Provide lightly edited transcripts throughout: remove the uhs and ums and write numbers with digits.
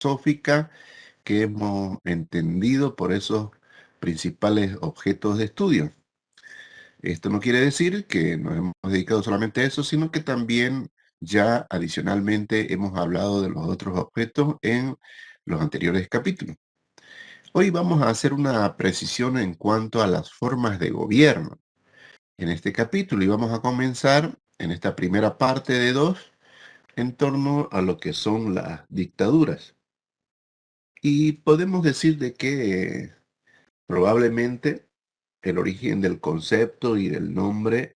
filosófica que hemos entendido por esos principales objetos de estudio. Esto no quiere decir que nos hemos dedicado solamente a eso, sino que también ya adicionalmente hemos hablado de los otros objetos en los anteriores capítulos. Hoy vamos a hacer una precisión en cuanto a las formas de gobierno en este capítulo y vamos a comenzar en esta primera parte de dos en torno a lo que son las dictaduras. Y podemos decir de que probablemente el origen del concepto y del nombre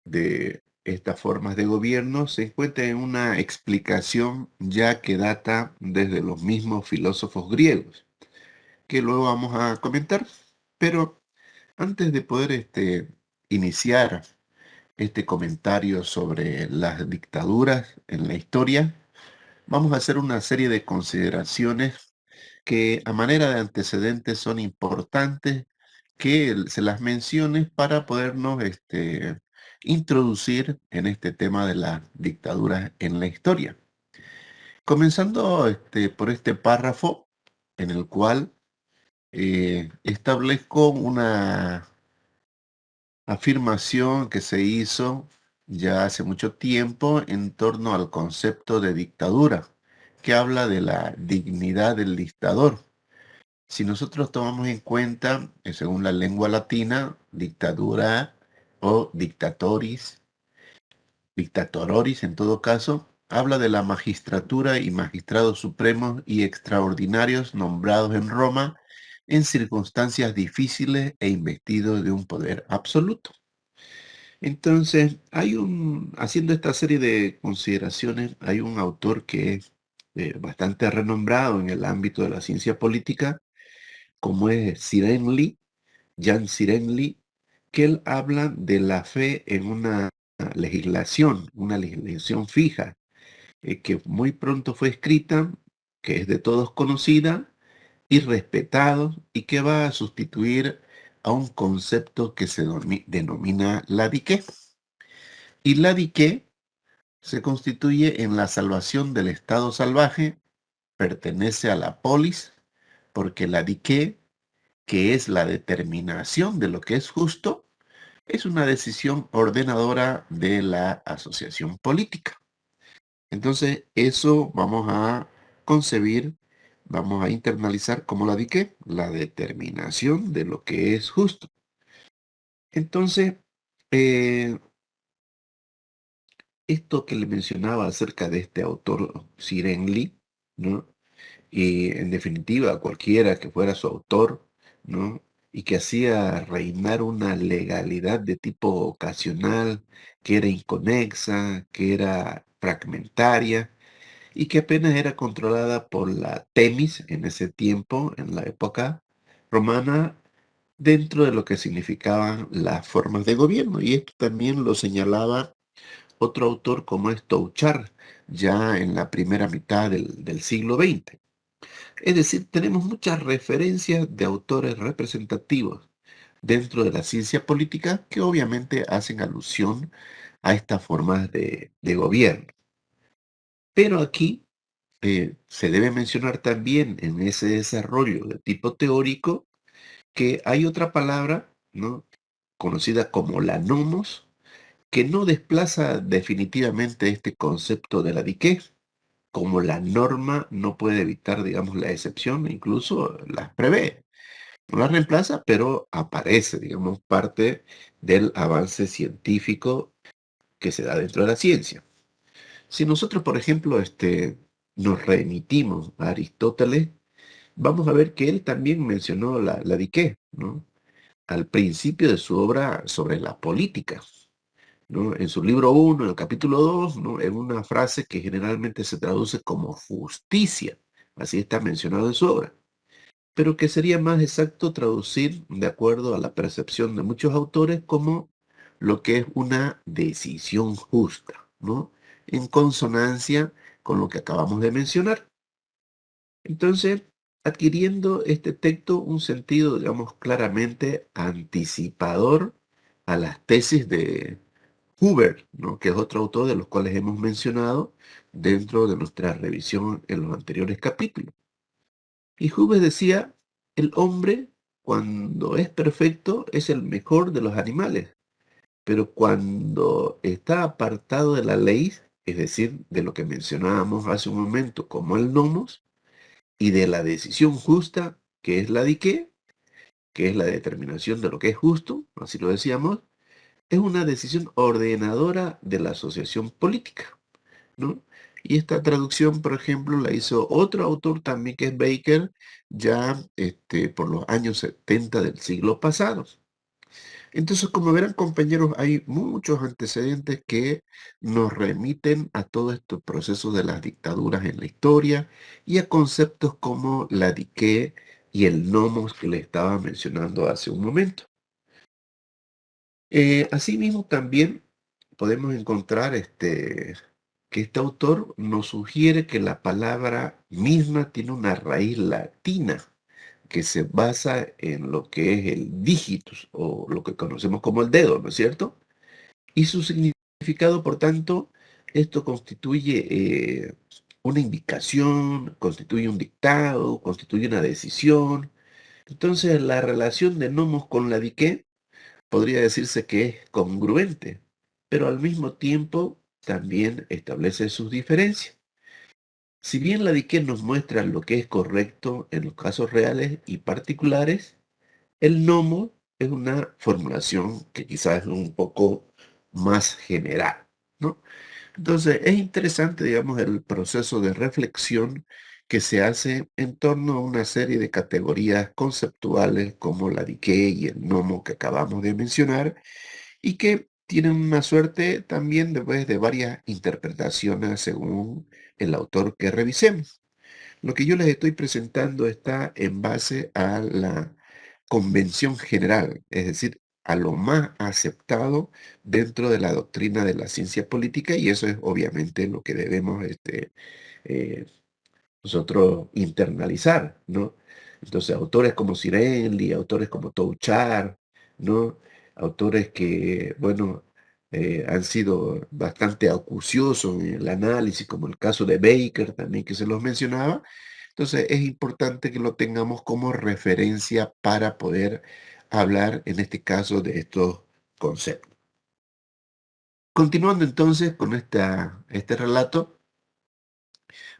de estas formas de gobierno se encuentra en una explicación ya que data desde los mismos filósofos griegos, que luego vamos a comentar. Pero antes de poder iniciar este comentario sobre las dictaduras en la historia, vamos a hacer una serie de consideraciones que a manera de antecedentes son importantes que se las mencione para podernos introducir en este tema de las dictaduras en la historia. Comenzando por este párrafo en el cual establezco una afirmación que se hizo ya hace mucho tiempo en torno al concepto de dictadura, que habla de la dignidad del dictador. Si nosotros tomamos en cuenta, según la lengua latina, dictadura o dictatororis en todo caso, habla de la magistratura y magistrados supremos y extraordinarios nombrados en Roma en circunstancias difíciles e investidos de un poder absoluto. Entonces, haciendo esta serie de consideraciones, hay un autor que es bastante renombrado en el ámbito de la ciencia política, como es Sirenli, Jan Sirenli, que él habla de la fe en una legislación fija, que muy pronto fue escrita, que es de todos conocida y respetado, y que va a sustituir a un concepto que se denomina la dique. Y la dique se constituye en la salvación del estado salvaje, pertenece a la polis, porque la dique, que es la determinación de lo que es justo, es una decisión ordenadora de la asociación política. Entonces, eso vamos a concebir, vamos a internalizar como la dique, la determinación de lo que es justo. Entonces, eh, esto que le mencionaba acerca de este autor Sirenli, ¿no? Y en definitiva, cualquiera que fuera su autor, ¿no? Y que hacía reinar una legalidad de tipo ocasional, que era inconexa, que era fragmentaria y que apenas era controlada por la Temis en ese tiempo, en la época romana, dentro de lo que significaban las formas de gobierno. Y esto también lo señalaba otro autor como es Touchard, ya en la primera mitad del siglo XX. Es decir, tenemos muchas referencias de autores representativos dentro de la ciencia política que obviamente hacen alusión a estas formas de gobierno. Pero aquí se debe mencionar también en ese desarrollo de tipo teórico que hay otra palabra, ¿no? Conocida como la nomos, que no desplaza definitivamente este concepto de la dique. Como la norma no puede evitar, digamos, la excepción, incluso las prevé. No las reemplaza, pero aparece, digamos, parte del avance científico que se da dentro de la ciencia. Si nosotros, por ejemplo, nos remitimos a Aristóteles, vamos a ver que él también mencionó la diqué, ¿no? Al principio de su obra sobre la política, ¿no? En su libro 1, en el capítulo 2, ¿no? En una frase que generalmente se traduce como justicia, así está mencionado en su obra, pero que sería más exacto traducir, de acuerdo a la percepción de muchos autores, como lo que es una decisión justa, ¿no? En consonancia con lo que acabamos de mencionar. Entonces, adquiriendo este texto un sentido, digamos, claramente anticipador a las tesis Huber, ¿no? Que es otro autor de los cuales hemos mencionado dentro de nuestra revisión en los anteriores capítulos. Y Huber decía, el hombre cuando es perfecto es el mejor de los animales, pero cuando está apartado de la ley, es decir, de lo que mencionábamos hace un momento como el nomos, y de la decisión justa, que es la dique, que es la determinación de lo que es justo, así lo decíamos, es una decisión ordenadora de la asociación política, ¿no? Y esta traducción, por ejemplo, la hizo otro autor también que es Baker, ya por los años 70 del siglo pasado. Entonces, como verán, compañeros, hay muchos antecedentes que nos remiten a todos estos procesos de las dictaduras en la historia y a conceptos como la dique y el nomos que les estaba mencionando hace un momento. Asimismo, también podemos encontrar que este autor nos sugiere que la palabra misma tiene una raíz latina que se basa en lo que es el digitus o lo que conocemos como el dedo, ¿no es cierto? Y su significado, por tanto, esto constituye una indicación, constituye un dictado, constituye una decisión. Entonces, la relación de nomos con la dique podría decirse que es congruente, pero al mismo tiempo también establece sus diferencias. Si bien la dique nos muestra lo que es correcto en los casos reales y particulares, el nomo es una formulación que quizás es un poco más general, ¿no? Entonces, es interesante, digamos, el proceso de reflexión que se hace en torno a una serie de categorías conceptuales como la dique y el nomo que acabamos de mencionar y que tienen una suerte también después de varias interpretaciones según el autor que revisemos. Lo que yo les estoy presentando está en base a la convención general, es decir, a lo más aceptado dentro de la doctrina de la ciencia política, y eso es obviamente lo que debemos eh, nosotros internalizar, ¿no? Entonces, autores como Sirenli, autores como Touchard, ¿no? Autores que, bueno, han sido bastante acuciosos en el análisis, como el caso de Baker también que se los mencionaba. Entonces, es importante que lo tengamos como referencia para poder hablar, en este caso, de estos conceptos. Continuando entonces con este relato,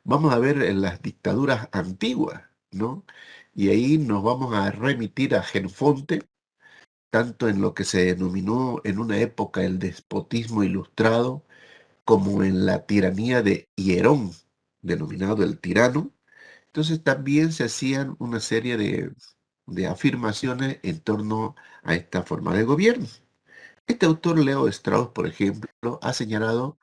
vamos a ver en las dictaduras antiguas, ¿no? Y ahí nos vamos a remitir a Genofonte, tanto en lo que se denominó en una época el despotismo ilustrado, como en la tiranía de Hierón, denominado el tirano. Entonces también se hacían una serie de afirmaciones en torno a esta forma de gobierno. Este autor, Leo Strauss, por ejemplo, ha señalado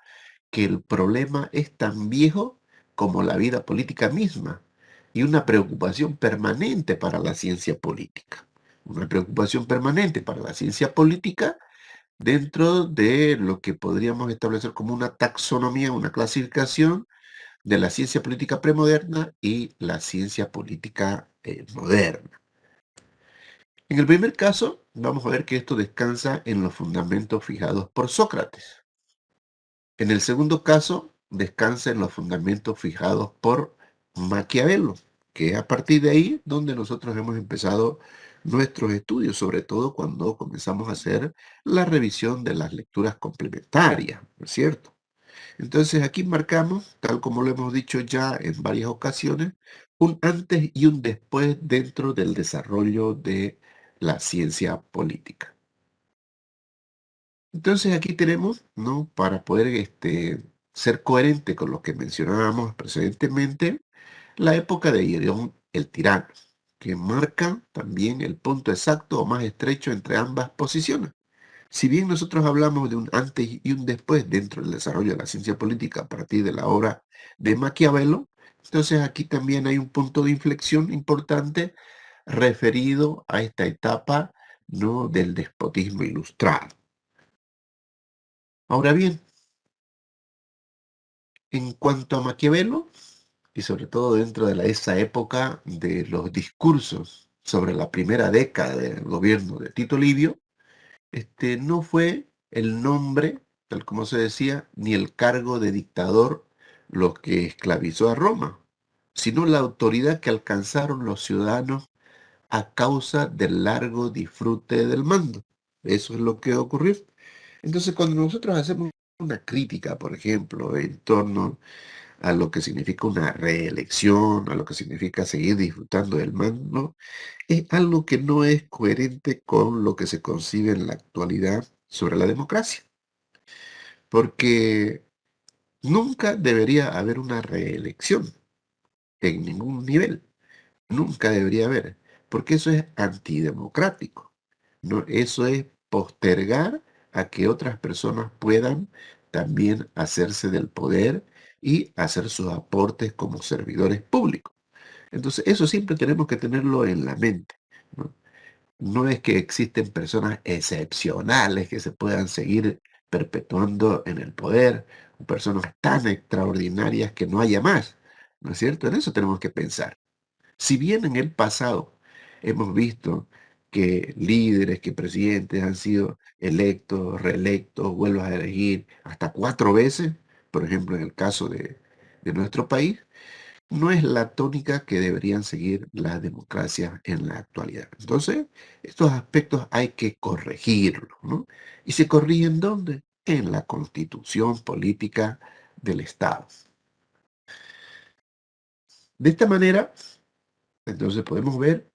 que el problema es tan viejo como la vida política misma y una preocupación permanente para la ciencia política. Una preocupación permanente para la ciencia política dentro de lo que podríamos establecer como una taxonomía, una clasificación de la ciencia política premoderna y la ciencia política moderna. En el primer caso, vamos a ver que esto descansa en los fundamentos fijados por Sócrates. En el segundo caso, descansa en los fundamentos fijados por Maquiavelo, que es a partir de ahí donde nosotros hemos empezado nuestros estudios, sobre todo cuando comenzamos a hacer la revisión de las lecturas complementarias, ¿no es cierto? Entonces aquí marcamos, tal como lo hemos dicho ya en varias ocasiones, un antes y un después dentro del desarrollo de la ciencia política. Entonces aquí tenemos, ¿no? Para poder ser coherente con lo que mencionábamos precedentemente, la época de Hierón el tirano, que marca también el punto exacto o más estrecho entre ambas posiciones. Si bien nosotros hablamos de un antes y un después dentro del desarrollo de la ciencia política a partir de la obra de Maquiavelo, entonces aquí también hay un punto de inflexión importante referido a esta etapa, ¿no? Del despotismo ilustrado. Ahora bien, en cuanto a Maquiavelo, y sobre todo dentro de esa época de los discursos sobre la primera década del gobierno de Tito Livio, no fue el nombre tal como se decía, ni el cargo de dictador lo que esclavizó a Roma, sino la autoridad que alcanzaron los ciudadanos a causa del largo disfrute del mando. Eso es lo que ocurrió. Entonces, cuando nosotros hacemos una crítica, por ejemplo, en torno a lo que significa una reelección, a lo que significa seguir disfrutando del mando, es algo que no es coherente con lo que se concibe en la actualidad sobre la democracia, porque nunca debería haber una reelección en ningún nivel. Nunca debería haber, porque eso es antidemocrático. ¿No? Eso es postergar a que otras personas puedan también hacerse del poder y hacer sus aportes como servidores públicos. Entonces, eso siempre tenemos que tenerlo en la mente, ¿no? No es que existen personas excepcionales que se puedan seguir perpetuando en el poder, o personas tan extraordinarias que no haya más, ¿no es cierto? En eso tenemos que pensar. Si bien en el pasado hemos visto que líderes, que presidentes han sido electos, reelectos, vuelvas a elegir hasta 4 veces, por ejemplo, en el caso de nuestro país, no es la tónica que deberían seguir las democracias en la actualidad. Entonces, estos aspectos hay que corregirlos, ¿no? ¿Y se corrigen dónde? En la constitución política del Estado. De esta manera, entonces podemos ver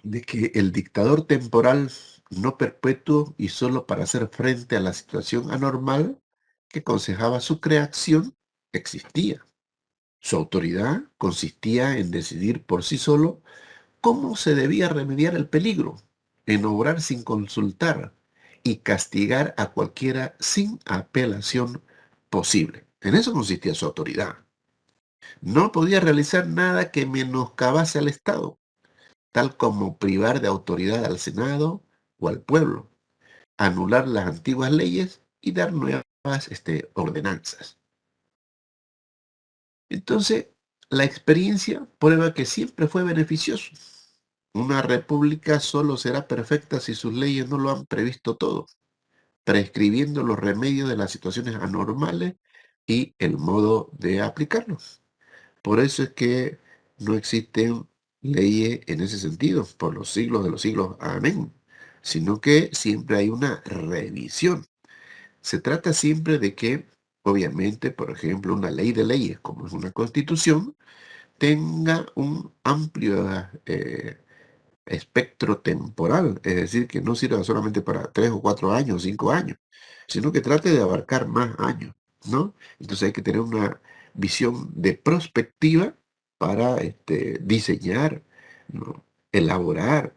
de que el dictador temporal no perpetuo y solo para hacer frente a la situación anormal que aconsejaba su creación existía. Su autoridad consistía en decidir por sí solo cómo se debía remediar el peligro, en obrar sin consultar y castigar a cualquiera sin apelación posible. En eso consistía su autoridad. No podía realizar nada que menoscabase al Estado, tal como privar de autoridad al Senado o al pueblo, anular las antiguas leyes y dar nuevas ordenanzas. Entonces, la experiencia prueba que siempre fue beneficioso. Una república solo será perfecta si sus leyes no lo han previsto todo, prescribiendo los remedios de las situaciones anormales y el modo de aplicarlos. Por eso es que no existen leyes en ese sentido, por los siglos de los siglos. Amén. Sino que siempre hay una revisión. Se trata siempre de que, obviamente, por ejemplo, una ley de leyes, como es una constitución, tenga un amplio espectro temporal, es decir, que no sirva solamente para 3 o 4 años, 5 años, sino que trate de abarcar más años, ¿no? Entonces hay que tener una visión de prospectiva para diseñar, ¿no? Elaborar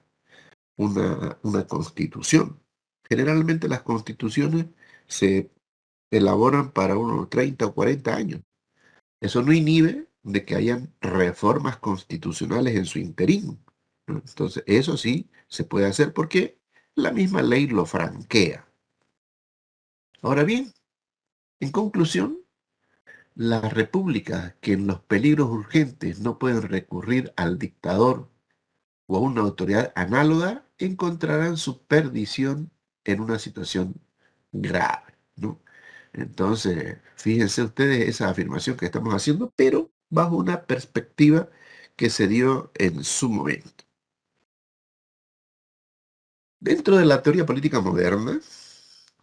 una constitución. Generalmente las constituciones se elaboran para unos 30 o 40 años. Eso no inhibe de que hayan reformas constitucionales en su interín, ¿no? Entonces, eso sí se puede hacer porque la misma ley lo franquea. Ahora bien, en conclusión, las repúblicas que en los peligros urgentes no pueden recurrir al dictador o a una autoridad análoga encontrarán su perdición en una situación grave, ¿no? Entonces, fíjense ustedes esa afirmación que estamos haciendo, pero bajo una perspectiva que se dio en su momento. Dentro de la teoría política moderna,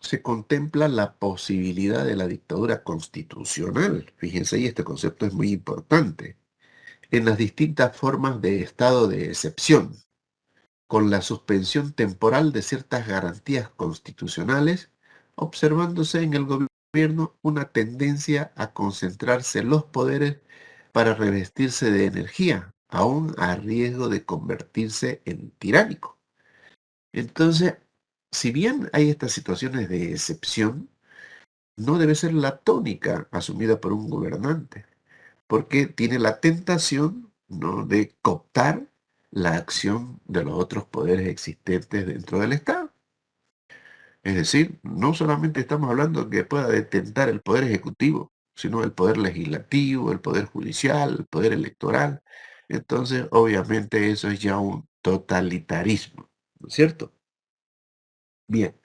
se contempla la posibilidad de la dictadura constitucional. Fíjense, y este concepto es muy importante, en las distintas formas de estado de excepción, con la suspensión temporal de ciertas garantías constitucionales, observándose en el gobierno una tendencia a concentrarse los poderes para revestirse de energía, aún a riesgo de convertirse en tiránico. Entonces, si bien hay estas situaciones de excepción, no debe ser la tónica asumida por un gobernante, porque tiene la tentación, ¿no?, de cooptar la acción de los otros poderes existentes dentro del Estado. Es decir, no solamente estamos hablando que pueda detentar el poder ejecutivo, sino el poder legislativo, el poder judicial, el poder electoral. Entonces, obviamente eso es ya un totalitarismo, ¿no es cierto? Bien,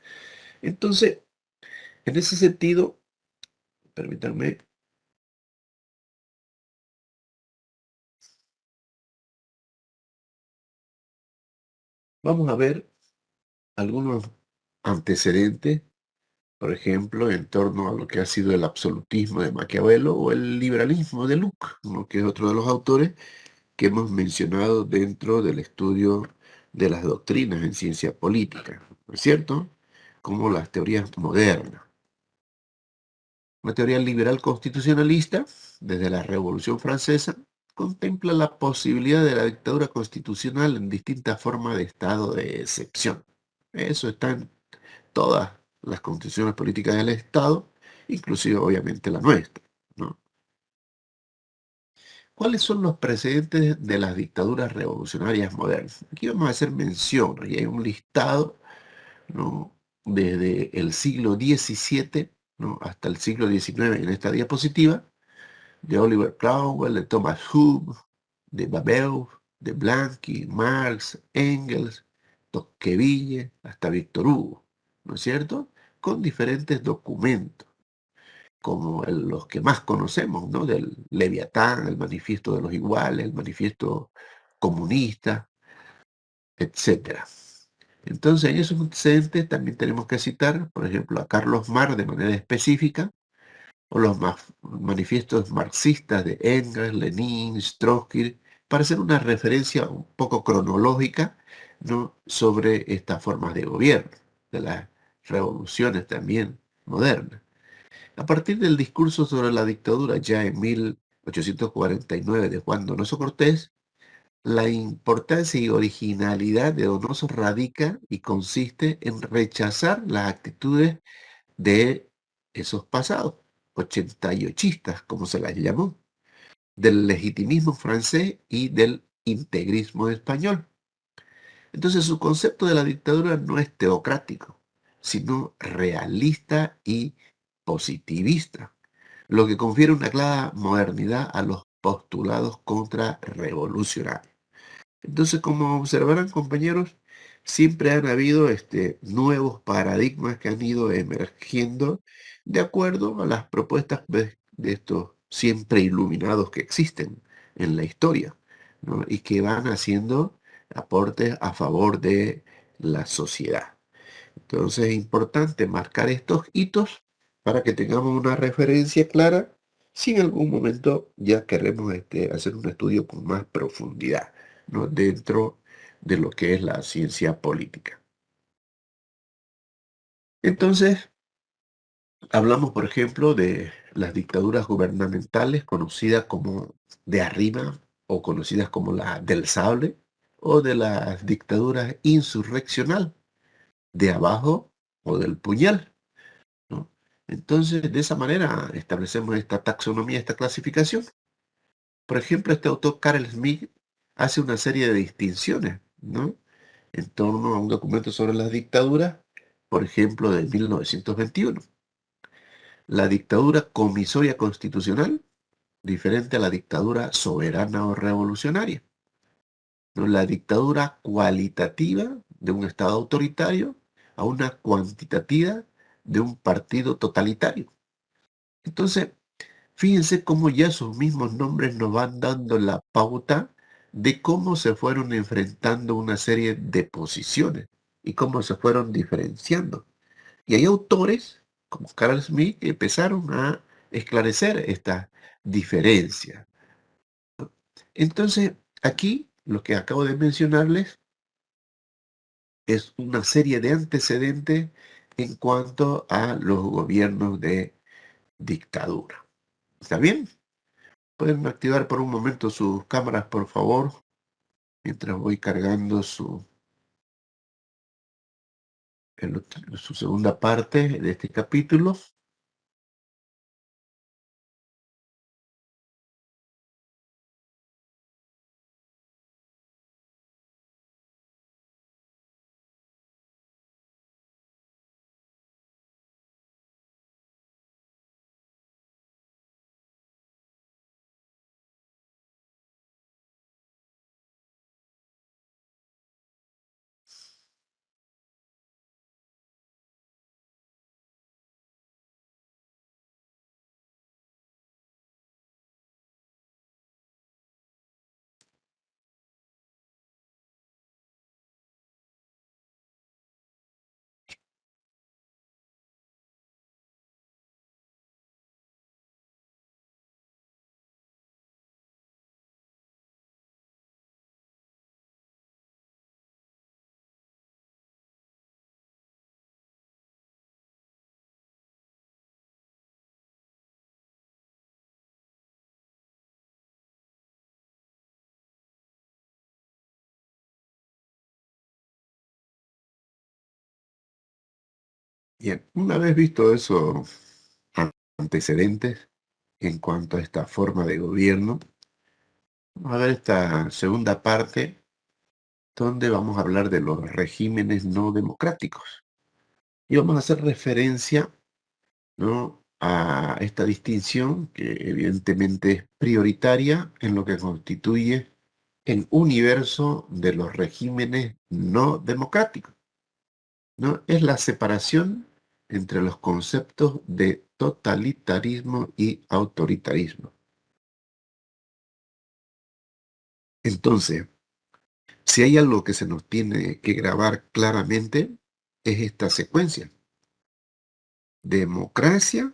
entonces, En ese sentido, permítanme, vamos a ver algunos antecedentes, por ejemplo, en torno a lo que ha sido el absolutismo de Maquiavelo o el liberalismo de Locke, ¿no? Que es otro de los autores que hemos mencionado dentro del estudio de las doctrinas en ciencia política, ¿no es cierto? Como las teorías modernas. Una teoría liberal constitucionalista, desde la Revolución Francesa, contempla la posibilidad de la dictadura constitucional en distintas formas de estado de excepción. Eso está en todas las constituciones políticas del Estado, inclusive obviamente la nuestra, ¿no? ¿Cuáles son los precedentes de las dictaduras revolucionarias modernas? Aquí vamos a hacer mención, y hay un listado, ¿no? Desde el siglo XVII, ¿no? Hasta el siglo XIX en esta diapositiva, de Oliver Cromwell, de Thomas Hobbes, de Babel, de Blanqui, Marx, Engels, Tocqueville, hasta Víctor Hugo, ¿no es cierto? Con diferentes documentos, como los que más conocemos, ¿no? Del Leviatán, el Manifiesto de los Iguales, el Manifiesto Comunista, etcétera. Entonces, en esos antecedentes también tenemos que citar, por ejemplo, a Carlos Marx de manera específica, o los manifiestos marxistas de Engels, Lenin, Trotsky, para hacer una referencia un poco cronológica, ¿no? Sobre estas formas de gobierno, de las revoluciones también modernas. A partir del discurso sobre la dictadura ya en 1849 de Juan Donoso Cortés, la importancia y originalidad de Donoso radica y consiste en rechazar las actitudes de esos pasados, 88istas, como se las llamó, del legitimismo francés y del integrismo español. Entonces su concepto de la dictadura no es teocrático, sino realista y positivista, lo que confiere una clara modernidad a los postulados contrarrevolucionarios. Entonces, como observarán, compañeros, siempre han habido nuevos paradigmas que han ido emergiendo de acuerdo a las propuestas de estos siempre iluminados que existen en la historia, ¿no? Y que van haciendo aportes a favor de la sociedad. Entonces es importante marcar estos hitos para que tengamos una referencia clara si en algún momento ya queremos hacer un estudio con más profundidad, ¿no? Dentro de lo que es la ciencia política. Entonces, hablamos, por ejemplo, de las dictaduras gubernamentales conocidas como de arriba o conocidas como la del sable, o de las dictaduras insurreccional, de abajo o del puñal, ¿no? Entonces, de esa manera establecemos esta taxonomía, esta clasificación. Por ejemplo, este autor, Carl Smith, hace una serie de distinciones, ¿no? En torno a un documento sobre las dictaduras, por ejemplo, de 1921. La dictadura comisoria constitucional, diferente a la dictadura soberana o revolucionaria, ¿no? La dictadura cualitativa de un Estado autoritario a una cuantitativa de un partido totalitario. Entonces, fíjense cómo ya sus mismos nombres nos van dando la pauta de cómo se fueron enfrentando una serie de posiciones y cómo se fueron diferenciando. Y hay autores como Carl Smith que empezaron a esclarecer esta diferencia. Entonces, aquí lo que acabo de mencionarles es una serie de antecedentes en cuanto a los gobiernos de dictadura. ¿Está bien? Pueden activar por un momento sus cámaras, por favor, mientras voy cargando su segunda parte de este capítulo. Bien, una vez visto esos antecedentes en cuanto a esta forma de gobierno, vamos a ver esta segunda parte donde vamos a hablar de los regímenes no democráticos. Y vamos a hacer referencia, ¿no?, a esta distinción que evidentemente es prioritaria en lo que constituye el universo de los regímenes no democráticos, ¿no? Es la separación entre los conceptos de totalitarismo y autoritarismo. Entonces, si hay algo que se nos tiene que grabar claramente, es esta secuencia: democracia,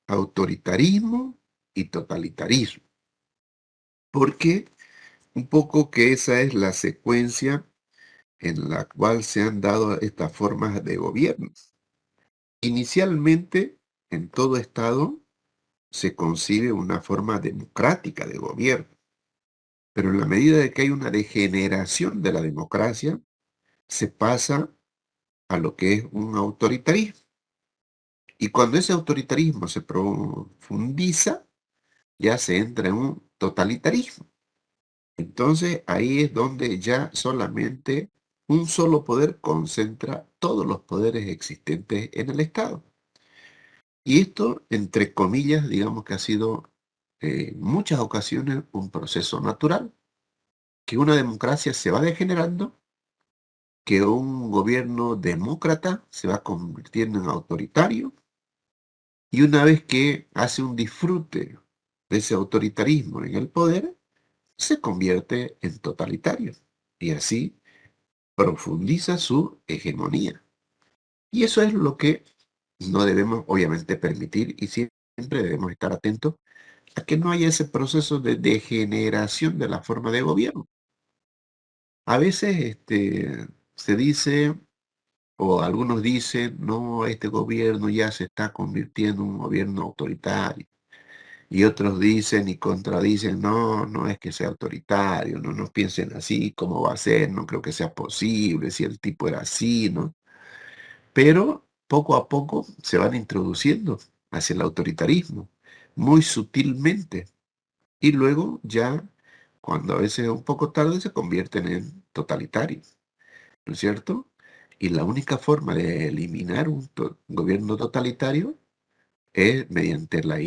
autoritarismo y totalitarismo. Porque un poco que esa es la secuencia en la cual se han dado estas formas de gobierno. Inicialmente, en todo Estado se concibe una forma democrática de gobierno, pero en la medida de que hay una degeneración de la democracia, se pasa a lo que es un autoritarismo. Y cuando ese autoritarismo se profundiza, ya se entra en un totalitarismo. Entonces ahí es donde ya solamente un solo poder concentra todos los poderes existentes en el Estado. Y esto, entre comillas, digamos que ha sido en muchas ocasiones un proceso natural, que una democracia se va degenerando, que un gobierno demócrata se va convirtiendo en autoritario, y una vez que hace un disfrute de ese autoritarismo en el poder, se convierte en totalitario. Y así profundiza su hegemonía. Y eso es lo que no debemos, obviamente, permitir, y siempre debemos estar atentos a que no haya ese proceso de degeneración de la forma de gobierno. A veces se dice, o algunos dicen, no, este gobierno ya se está convirtiendo en un gobierno autoritario. Y otros dicen y contradicen, no, no es que sea autoritario, no nos piensen así, ¿cómo va a ser? No creo que sea posible, si el tipo era así, ¿no? Pero poco a poco se van introduciendo hacia el autoritarismo, muy sutilmente. Y luego ya, cuando a veces es un poco tarde, se convierten en totalitarios, ¿no es cierto? Y la única forma de eliminar un gobierno totalitario es mediante la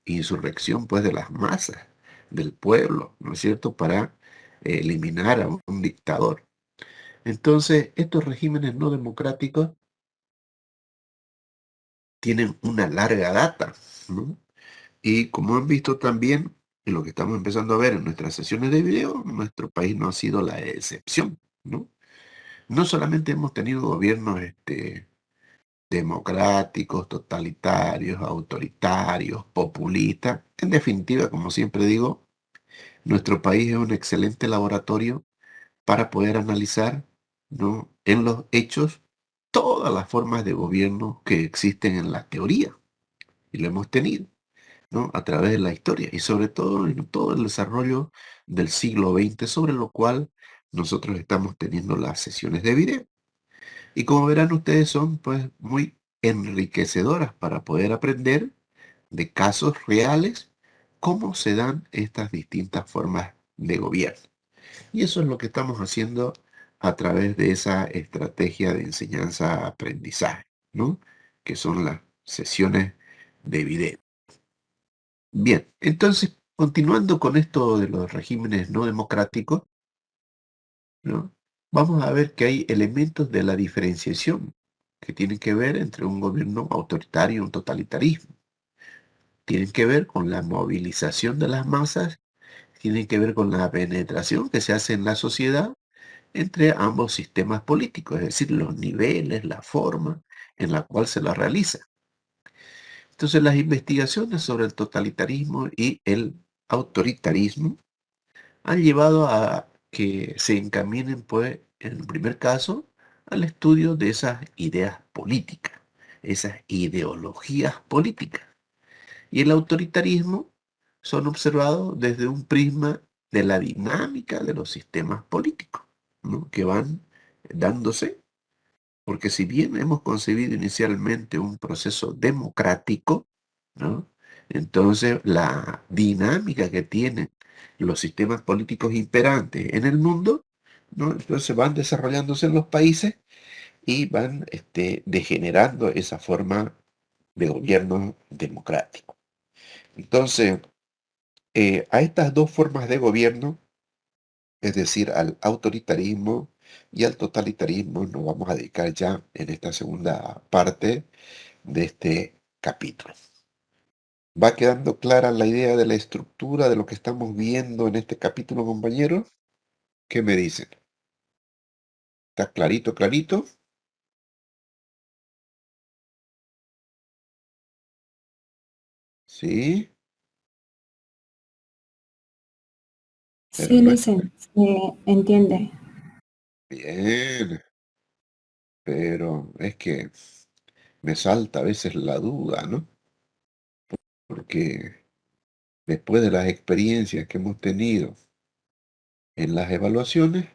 insurrección, pues, de las masas, del pueblo, ¿no es cierto?, para eliminar a un dictador. Entonces, estos regímenes no democráticos tienen una larga data, ¿no? Y como han visto también, en lo que estamos empezando a ver en nuestras sesiones de video, nuestro país no ha sido la excepción, ¿no? No solamente hemos tenido gobiernos democráticos, totalitarios, autoritarios, populistas. En definitiva, como siempre digo, nuestro país es un excelente laboratorio para poder analizar, ¿no?, en los hechos todas las formas de gobierno que existen en la teoría. Y lo hemos tenido, ¿no?, a través de la historia y sobre todo en todo el desarrollo del siglo XX, sobre lo cual nosotros estamos teniendo las sesiones de video. Y como verán ustedes, son pues muy enriquecedoras para poder aprender de casos reales cómo se dan estas distintas formas de gobierno. Y eso es lo que estamos haciendo a través de esa estrategia de enseñanza-aprendizaje, ¿no?, que son las sesiones de video. Bien, entonces, continuando con esto de los regímenes no democráticos, ¿no?, vamos a ver que hay elementos de la diferenciación que tienen que ver entre un gobierno autoritario y un totalitarismo. Tienen que ver con la movilización de las masas, tienen que ver con la penetración que se hace en la sociedad entre ambos sistemas políticos, es decir, los niveles, la forma en la cual se la realiza. Entonces, las investigaciones sobre el totalitarismo y el autoritarismo han llevado a que se encaminen, pues, en el primer caso, al estudio de esas ideas políticas, esas ideologías políticas. Y el autoritarismo son observados desde un prisma de la dinámica de los sistemas políticos, ¿no?, que van dándose Porque si bien hemos concebido inicialmente un proceso democrático, ¿no? Entonces la dinámica que tienen los sistemas políticos imperantes en el mundo, ¿no? Entonces van desarrollándose en los países y van degenerando esa forma de gobierno democrático. Entonces, a estas dos formas de gobierno, es decir, al autoritarismo y al totalitarismo, nos vamos a dedicar ya en esta segunda parte de este capítulo. ¿Va quedando clara la idea de la estructura de lo que estamos viendo en este capítulo, compañeros? ¿Qué me dicen? ¿Está clarito, clarito? Sí, Sí, perfecto. Licen, se entiende. Bien, pero es que me salta a veces la duda, ¿no? Porque después de las experiencias que hemos tenido en las evaluaciones,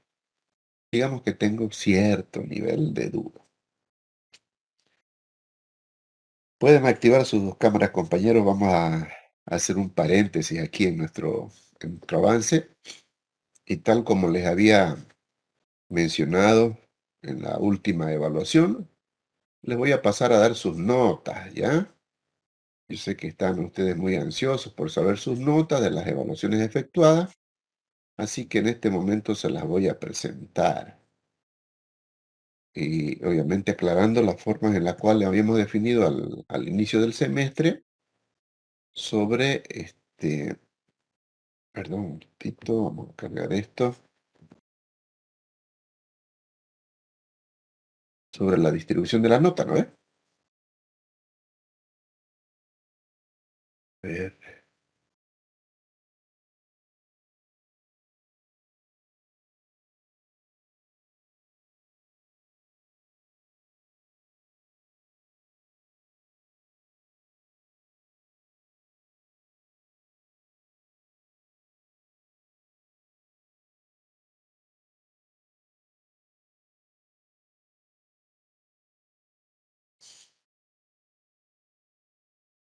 digamos que tengo cierto nivel de duda. Pueden activar sus dos cámaras, compañeros. Vamos a hacer un paréntesis aquí en nuestro avance. Y tal como les había mencionado en la última evaluación, les voy a pasar a dar sus notas, ¿ya? Yo sé que están ustedes muy ansiosos por saber sus notas de las evaluaciones efectuadas, así que en este momento se las voy a presentar. Y obviamente aclarando las formas en las cuales habíamos definido al inicio del semestre sobre perdón, un momentito, vamos a cargar esto, sobre la distribución de las notas, ¿no es? A ver.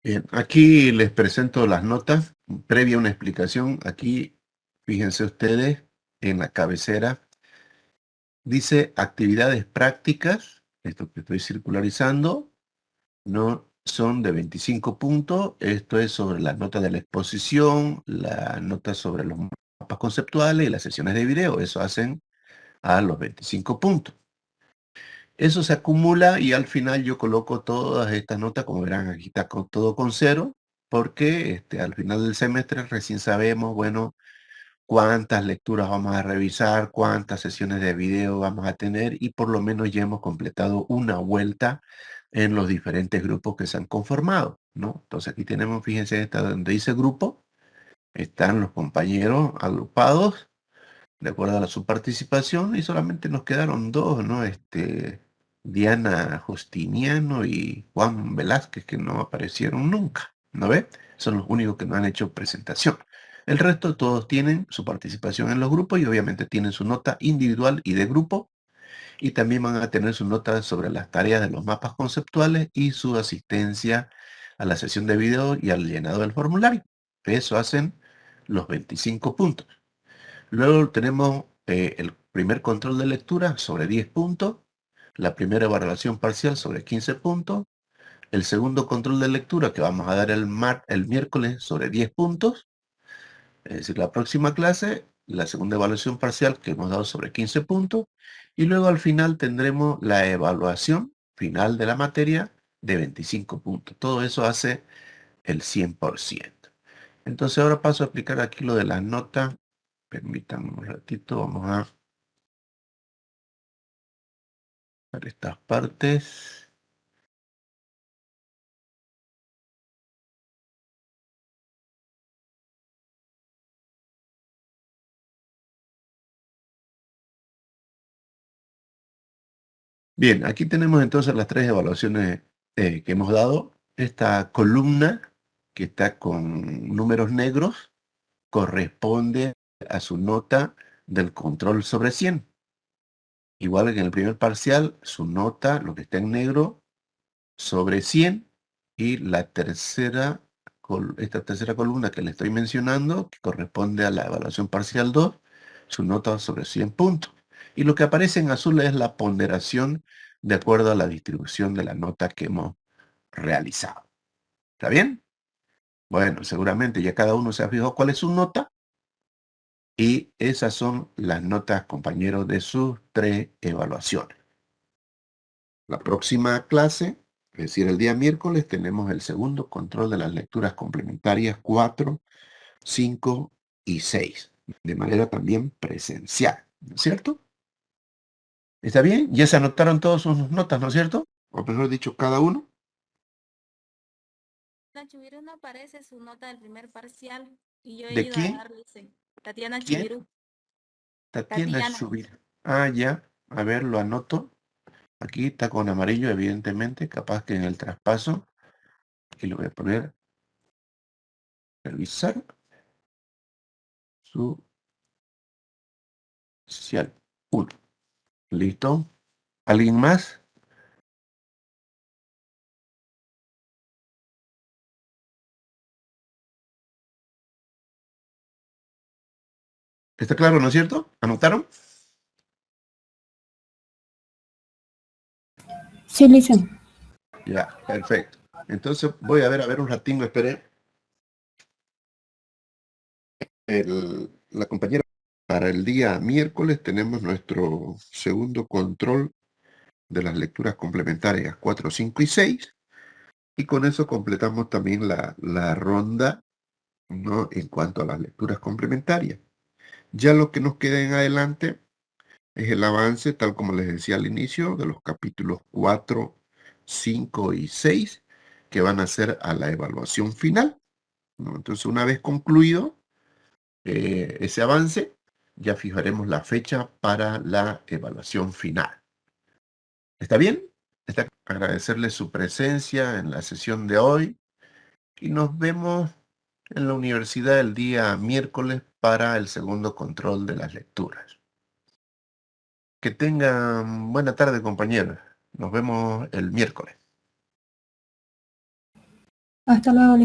Bien, aquí les presento las notas, previa una explicación. Aquí, fíjense ustedes, en la cabecera, dice actividades prácticas, esto que estoy circularizando, no son de 25 puntos, esto es sobre las notas de la exposición, la nota sobre los mapas conceptuales y las sesiones de video, eso hacen a los 25 puntos. Eso se acumula y al final yo coloco todas estas notas, como verán, aquí está todo con cero, porque al final del semestre recién sabemos, bueno, cuántas lecturas vamos a revisar, cuántas sesiones de video vamos a tener y por lo menos ya hemos completado una vuelta en los diferentes grupos que se han conformado, ¿no? Entonces aquí tenemos, fíjense, esta donde dice grupo, están los compañeros agrupados de acuerdo a su participación, y solamente nos quedaron dos, ¿no? Diana Justiniano y Juan Velázquez, que no aparecieron nunca, ¿no ve? Son los únicos que no han hecho presentación. El resto todos tienen su participación en los grupos y obviamente tienen su nota individual y de grupo, y también van a tener su nota sobre las tareas de los mapas conceptuales y su asistencia a la sesión de video y al llenado del formulario. Eso hacen los 25 puntos. Luego tenemos el primer control de lectura sobre 10 puntos, la primera evaluación parcial sobre 15 puntos, el segundo control de lectura que vamos a dar el miércoles sobre 10 puntos, es decir, la próxima clase, la segunda evaluación parcial que hemos dado sobre 15 puntos, y luego al final tendremos la evaluación final de la materia de 25 puntos. Todo eso hace el 100%. Entonces ahora paso a explicar aquí lo de las notas. Permítanme un ratito, vamos a ver estas partes. Bien, aquí tenemos entonces las tres evaluaciones que hemos dado. Esta columna que está con números negros corresponde a su nota del control sobre 100. igual que en el primer parcial, su nota, lo que está en negro, sobre 100, y la tercera, esta tercera columna que le estoy mencionando, que corresponde a la evaluación parcial 2, su nota sobre 100 puntos. Y lo que aparece en azul es la ponderación de acuerdo a la distribución de la nota que hemos realizado. ¿Está bien? Bueno, seguramente ya cada uno se ha fijado cuál es su nota, y esas son las notas, compañeros, de sus 3 evaluaciones. La próxima clase, es decir, el día miércoles, tenemos el segundo control de las lecturas complementarias 4, 5 y 6, de manera también presencial, ¿no es cierto? ¿Está bien? Ya se anotaron todas sus notas, ¿no es cierto? O mejor dicho, cada uno. Tatiana Chubirú no aparece su nota del primer parcial y yo he ¿De ido a quién? darle Tatiana ¿Quién? Chubirú. Tatiana Tatiana. Shubir. Ah, ya. A ver, lo anoto. Aquí está con amarillo, evidentemente. Capaz que en el traspaso. Aquí lo voy a poner. Revisar. Social 1. ¿Listo? ¿Alguien más? ¿Está claro, no es cierto? ¿Anotaron? Sí, listo. Ya, perfecto. Entonces voy a ver un ratingo, esperé. La compañera, para el día miércoles tenemos nuestro segundo control de las lecturas complementarias 4, 5 y 6. Y con eso completamos también la ronda, ¿no?, en cuanto a las lecturas complementarias. Ya lo que nos queda en adelante es el avance, tal como les decía al inicio, de los capítulos 4, 5 y 6, que van a ser a la evaluación final, ¿no? Entonces, una vez concluido ese avance, ya fijaremos la fecha para la evaluación final. ¿Está bien? Agradecerles su presencia en la sesión de hoy, y nos vemos en la universidad el día miércoles para el segundo control de las lecturas. Que tengan buena tarde, compañeros. Nos vemos el miércoles. Hasta luego,